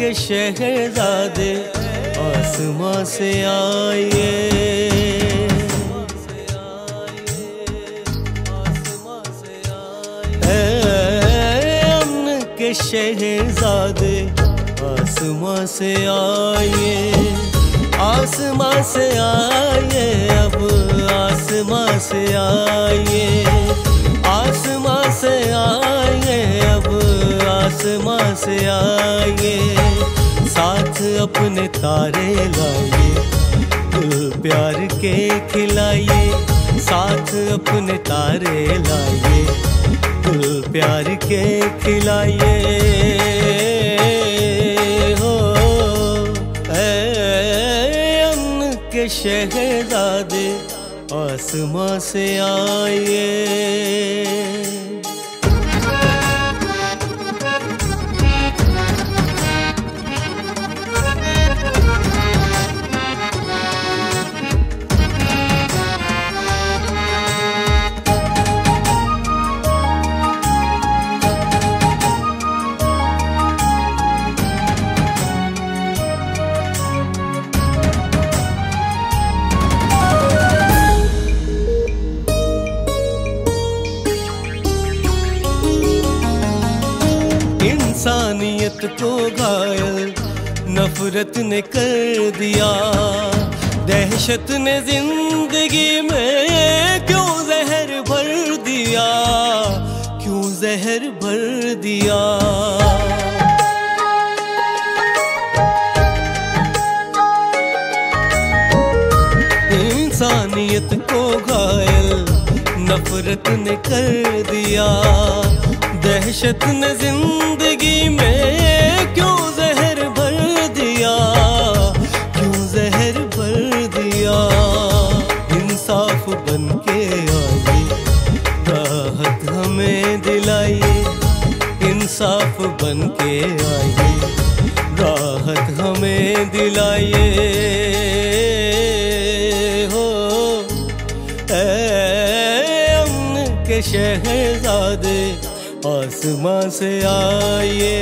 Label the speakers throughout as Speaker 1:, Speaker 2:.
Speaker 1: के शहजादे आसमां से आए। अमन के शहजादे आसमां से आए, आसमां से आए, अब आसमां से आए, आसमां से आए, अब आसमां से आए। साथ अपने तारे लाइए, दिल प्यार के खिलाइए। साथ अपने तारे लाइए, दिल प्यार के खिलाइए। हो अमन के शहजादे आसमां से आए। इंसानियत को घायल नफरत ने कर दिया, दहशत ने जिंदगी में क्यों जहर भर दिया, क्यों जहर भर दिया। इंसानियत को घायल नफरत ने कर दिया, दहशत ने जिंदगी में क्यों जहर भर दिया, क्यों जहर भर दिया। इंसाफ बन के आइए, राहत हमें दिलाइए। इंसाफ बन के आइए, राहत हमें दिलाइए। हो अमन के शहजादे आसमां से आए।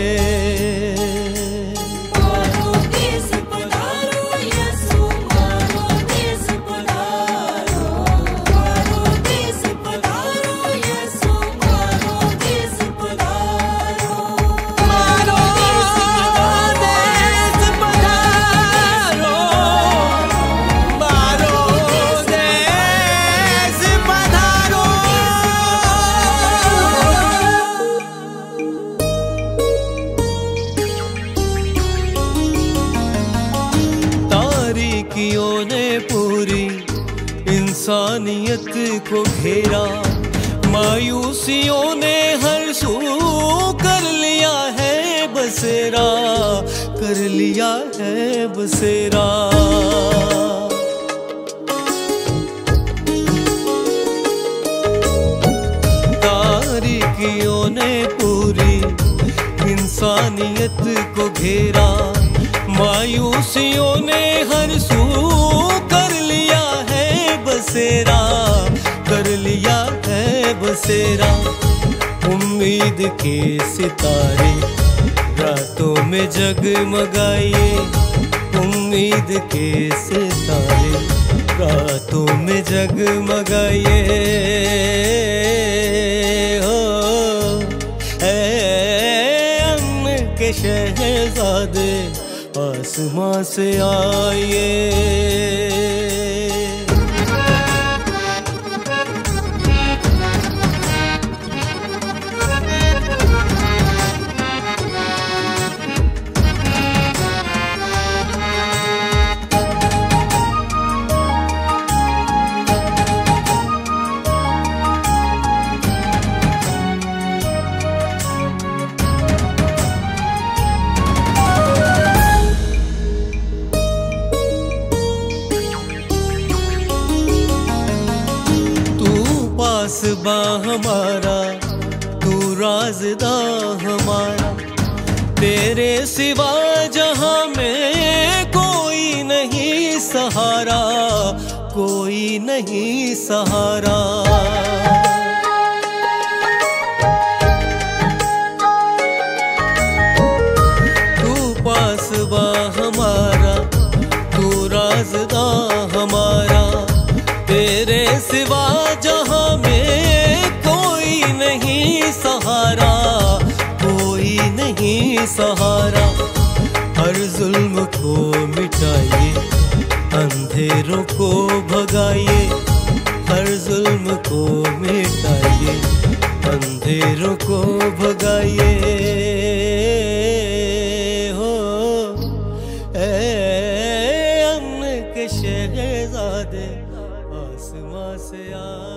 Speaker 1: तारीकियों ने पूरी इंसानियत को घेरा, मायूसियों ने हर सू कर लिया है बसेरा, कर लिया है बसेरा। तारीकियों ने पूरी इंसानियत को घेरा, मायूसियों ने हर सू कर लिया है बसेरा, कर लिया है बसेरा। उम्मीद के सितारे रातों में जगमगाइए, उम्मीद के सितारे रातों में जगमगाइए। हो अमन के शहजादे आसमां से आए। पासबा हमारा, तू राज़दा हमारा, तेरे सिवा जहां में कोई नहीं सहारा, कोई नहीं सहारा। तू पास किनारा, कोई नहीं सहारा। हर जुल्म को मिटाइए, अंधेरों को भगाइए। हर जुल्म को मिटाइए, अंधेरों को भगाइए। हो अमन के शहजादे आसमां से आए।